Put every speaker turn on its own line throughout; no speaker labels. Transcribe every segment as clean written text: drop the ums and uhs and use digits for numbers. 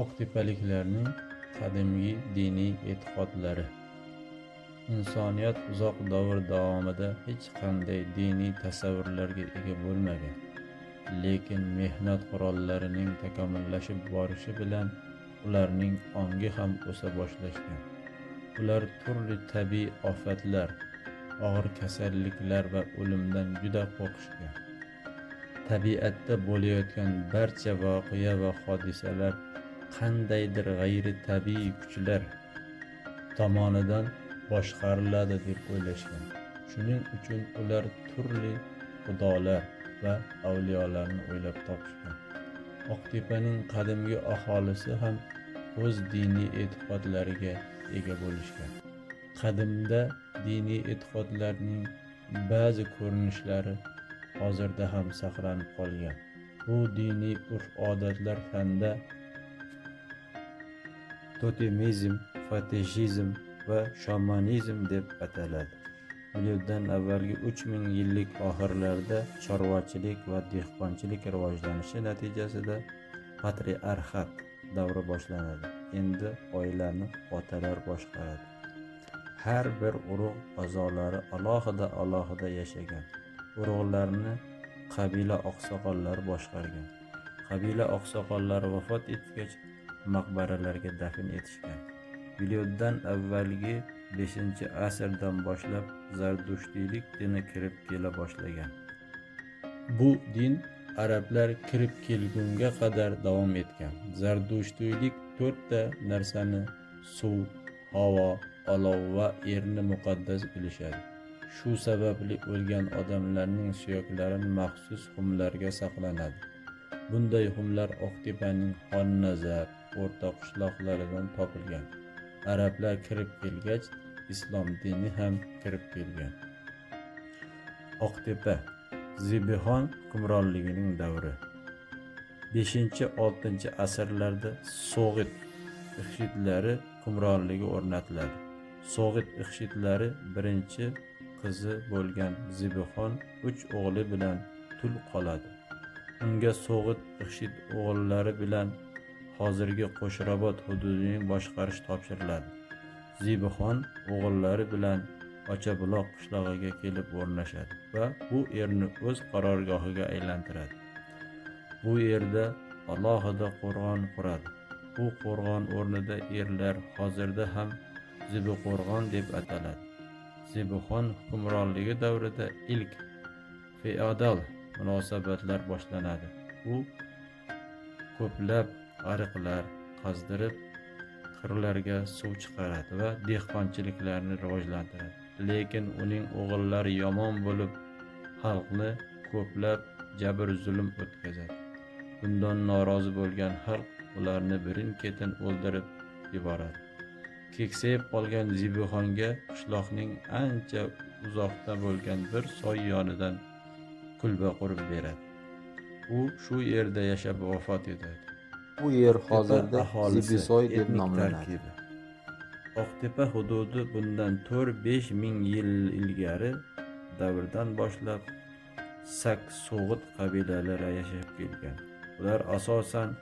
Oqtepaliklarning qadimgi diniy e'tiqodlari. Insoniyat uzoq davr davomida hech qanday diniy tasavvurlarga ega bo'lmagan. Lekin mehnat qurollarining takomillashib borishi bilan ularning ongi ham o'sa boshlashgan. Ular turli tabiiy ofatlar, og'ir kasalliklar va o'limdan juda qo'rqishgan. Tabiatda bo'layotgan barcha voqea va hodisalar qandaydir g'ayri tabiiy kuchlar tomonidan boshqariladi deb o'ylashgan. Shuning uchun ular turli xudolar va avliyolarni o'ylab topishgan. Oqtepaning qadimgi aholisi ham o'z diniy e'tiqodlariga ega bo'lishgan. Qadimda diniy e'tiqodlarning ba'zi ko'rinishlari hozirda ham saqlanib qolgan. Bu diniy urf-odatlar fanda totemizm, fetishizm va shamanizm deb ataladi. Miloddan avvalgi 3000 yillik oxirlarida chorvachilik va dehqonchilik rivojlanishi natijasida patriarxat davri boshlanadi. Endi oilani otalar boshqaradi. Har bir urug' a'zolari alohida yashagan. Urug'larni qabila oqsoqollari boshqargan. Qabila oqsoqollari vafot etgach maqbaralarga dafn etishgan. Miloddan avvalgi 5-asrdan boshlab Zardushtiylik dini kirib kela boshlagan. Bu din arablar kirib kelgunga qadar davom etgan. Zardushtiylik 4 ta narsani suv, havo, olov va erni muqaddas bilishadi. Shu sababli o'lgan odamlarning suyaklari maxsus xumlarga saqlanadi. Bunday xumlar Oqtepaning Xonnazar o'rta qishloqlaridan topilgan. Arablar kirib kelgach, islom dini ham kirib kelgan. Oqtepa Zibixon hukmronligining davri. 5-6 asrlarda So'g'it ixchitlari hukmronligi o'rnatiladi. So'g'it ixchitlari birinchi qizi bo'lgan Zibixon 3 o'g'li bilan tul qoladi. Unga So'g'it ixchit o'g'illari bilan hozirgi Qo'shrabot hududini boshqarish topshiriladi. Zibixon o'g'illari bilan Ochabuloq qishlog'iga kelib o'rnashadi va bu yerni o'z qarorgohiga aylantiradi. Bu yerda alohida qo'rg'on quradi. Bu qo'rg'on o'rnida erlar hozirda ham Zibiqo'rg'on deb ataladi. Zibixon hukmronligi davrida ilk feodal munosabatlar boshlanadi. U ko'plab ariqlar qazdirib, qirlarga suv chiqaradi va dehqonchiliklarni rivojlantiradi. Lekin uning o'g'illari yomon bo'lib, xalqni ko'plab jabr-zulm o'tkazadi. Bundan norozi bo'lgan xalq ularni birin-ketin o'ldirib yuboradi. Keksayib qolgan Zibixonga qishloqning ancha uzoqda bo'lgan bir soy yonidan kulba qurib beradi. U shu yerda yashab vafot etadi.
Bu yer hozirda Zibisoy deb nomlanadi.
Oqtepa hududi bundan 4-5 ming yil ilgari davrdan boshlab Sak-So'g'it qabilalari yashab kelgan. Ular asosan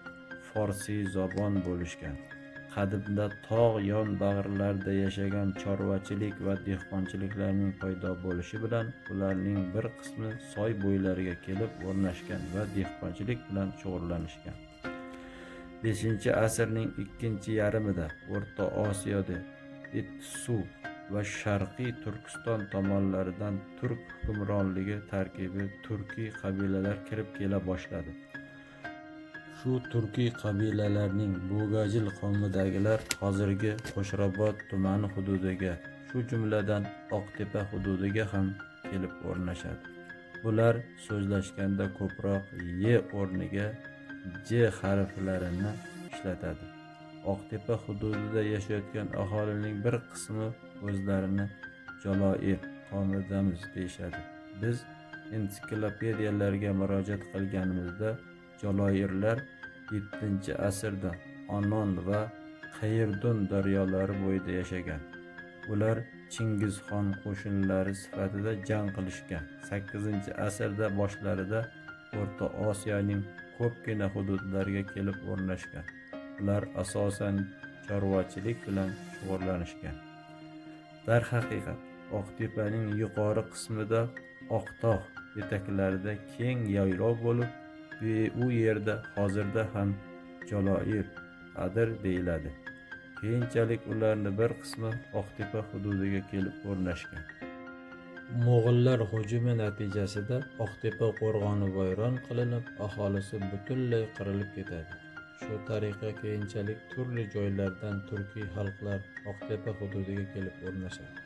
Forsiy zobon bo'lishgan. Qadimda tog' yon bag'rlarida yashagan chorvachilik va dehqonchiliklarning paydo bo'lishi bilan ularning bir qismi soy bo'ylariga kelib o'rnashgan va dehqonchilik bilan shug'ullanishgan. 5-asrning ikkinchi yarmida O'rta Osiyoda Ittisu va Sharqiy Turkiston tomonlaridan turk hukmronligi tarkibi turkiy qabilalar kirib kela boshladi. Shu turkiy qabilalarning Bo'gajil qavmidagilar hozirgi Qo'shrabot tumani hududiga, shu jumladan Oqtepa hududiga ham kelib o'rnashadi. Bular so'zlashganda ko'proq y o'rniga j harflarini ishlatadi. Oqtepa hududida yashayotgan aholining bir qismi o'zlarini Jaloir qavmidamiz deyishadi. Biz ensiklopediyalarga murojaat qilganimizda Jaloirlar 7-asrda Onon va Qayrdun daryolari bo'yida yashagan. Ular Chingizxon qo'shinlari sifatida jang qilishgan. 8-asrda boshlarida O'rta Osiyoning ko'pgina hududlariga kelib o'rnashgan. Ular asosan chorvachilik bilan shug'ullanishgan. Darhaqiqat, Oqtepaning yuqori qismida Oqtog' etaklarida keng yaylov bo'lib, u yerda hozirda ham Jaloir adir deyiladi. Keyinchalik ularning bir qismi Oqtepa hududiga kelib o'rnashgan. Mo'g'ullar hujumi natijasida Oqtepa qo'rg'oni vayron qilinib, aholisi butunlay qirilib ketadi. Shu tariqa keyinchalik turli joylardan turkiy xalqlar Oqtepa hududiga kelib o'rnashadi.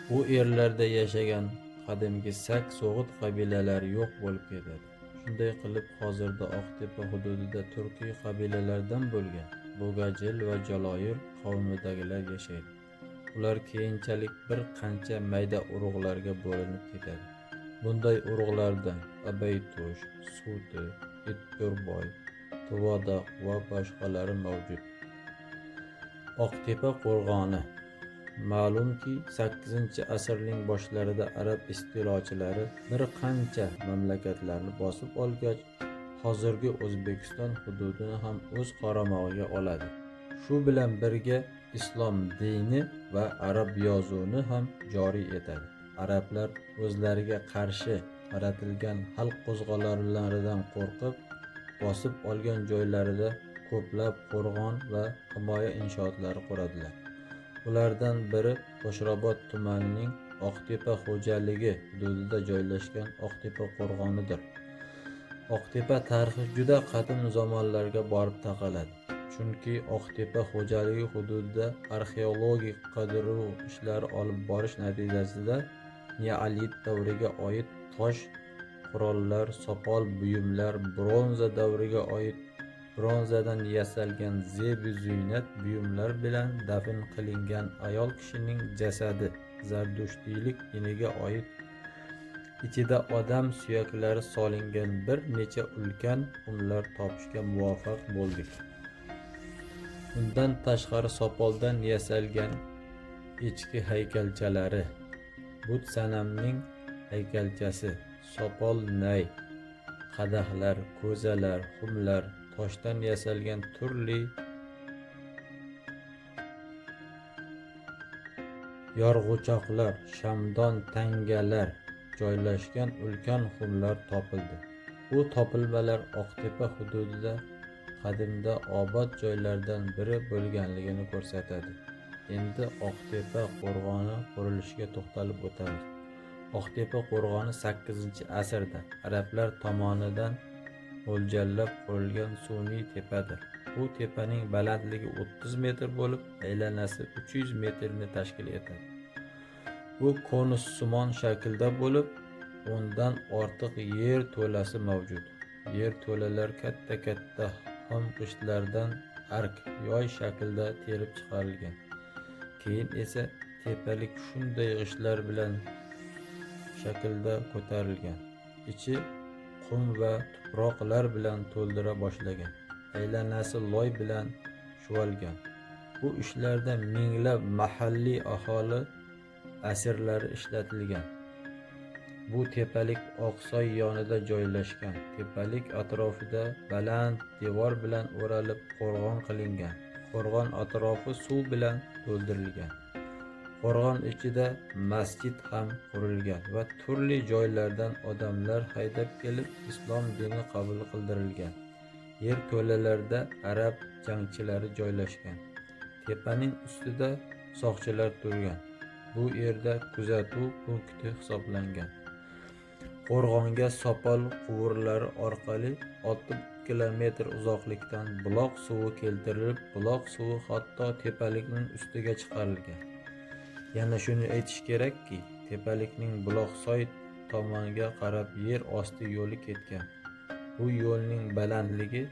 Bu yerlarda yashagan qadimgi Sak-So'g'it qabilalari yo'q bo'lib ketadi. Shunday qilib, hozirda Oqtepa hududida turkiy qabilalardan bo'lgan Bogajel va Jaloir qavmidagilar yashaydi. Ular keyinchalik bir qancha mayda urug'larga bo'linib ketadi. Bunday urug'lardan Abaytush, Suti, Itturboy, Tuvodoq va boshqalari mavjud. Oqtepa qo'rg'oni. Ma'lumki, 8-asrning boshlarida arab istilochilari bir qancha mamlakatlarni bosib olgach, hozirgi O'zbekiston hududini ham o'z qaramog'iga oladi. Shu bilan birga islom dini va arab yozuvini ham joriy etadi. Arablar o'zlariga qarshi qaratilgan xalq qo'zg'olonlaridan qo'rqib, bosib olgan joylarida ko'plab qo'rg'on va himoya inshootlari quradilar. Ulardan biri Qo'shrabot tumanining Oqtepa xo'jaligi hududida joylashgan Oqtepa qo'rg'onidir. Oqtepa tarixi juda qadim zamonlarga borib taqaladi. Chunki Oqtepa xo'jaligi hududida arxeologik qidiruv ishlari olib borish natijasida neolit davriga oid tosh qurollar, sopol buyumlar, bronza davriga oid bronzadan yasalgan zebi ziynat buyumlar bilan dafn qilingan ayol kishining jasadi, zardushtiylik diniga oid ichida odam suyaklari solingan bir necha ulkan xumlar topishga muvaffaq bo'ldik. Undan tashqari sopoldan yasalgan echki haykalchalari, but sanamning haykalchasi, sopol nay, qadahlar, ko'zalar, xumlar, toshdan yasalgan turli yorg'uchoqlar, shamdon tangalar joylashgan ulkan xumlar topildi. Bu topilmalar Oqtepa hududida qadimda obod joylardan biri bo'lganligini ko'rsatadi. Endi Oqtepa qo'rg'oni qurilishiga to'xtalib o'tamiz. Oqtepa qo'rg'oni 8-asrda arablar tomonidan mo'ljallab qurilgan sun'iy tepadir. Bu tepaning balandligi 30 metr bo'lib, aylanasi 300 metrni tashkil etadi. Bu konussimon shaklda bo'lib, o'ndan ortiq yer to'lasi mavjud. Yer to'lalar katta-katta xom qishtlardan ark, yoy shaklda terib chiqarilgan. Keyin esa tepalik shunday g'ishtlar bilan shaklda ko'tarilgan. Ichi qum va tuproqlar bilan to'ldira boshlagan. Aylanasi loy bilan shuvalgan. Bu ishlarda minglab mahalliy aholi asirlari ishlatilgan. Bu tepalik Oqsoy yonida joylashgan. Tepalik atrofida baland devor bilan o'ralib qo'rg'on qilingan. Qo'rg'on atrofi suv bilan to'ldirilgan. Qo'rg'on ichida masjid ham qurilgan va turli joylardan odamlar haydab kelib islom dini qabul qildirilgan. Yer to'lalarida arab jangchilari joylashgan. Tepaning ustida soqchilar turgan. Bu yerda kuzatuv punkti hisoblangan. Qo'rg'onga sopol quvurlari orqali 6 kilometr uzoqlikdan buloq suvi keltirilib, buloq suvi hatto tepalikning ustiga chiqarilgan. Yana shuni aytish kerakki, tepalikning Buloqsoy tomoniga qarab yer osti yo'li ketgan. Bu yo'lning balandligi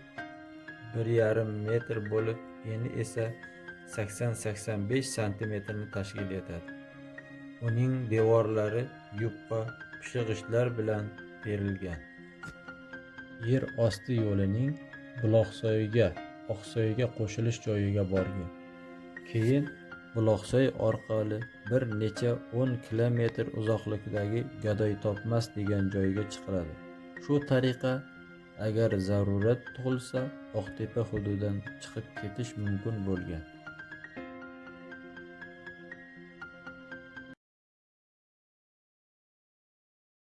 1,5 metr bo'lib, eni esa 80-85 santimetrni tashkil etadi. Uning devorlari yupqa pishig'ishlar bilan berilgan. Yer osti yo'lining Buloqsoyga, Oqsoyga qo'shilish joyiga borgan. Keyin Buloqsoy orqali bir necha 10 kilometr uzoqlikdagi Gadoytopmas degan joyga chiqiladi. Shu tariqa Agar zarurat tug'ilsa, Oqtepa hududidan chiqib ketish mumkin bo'lgan.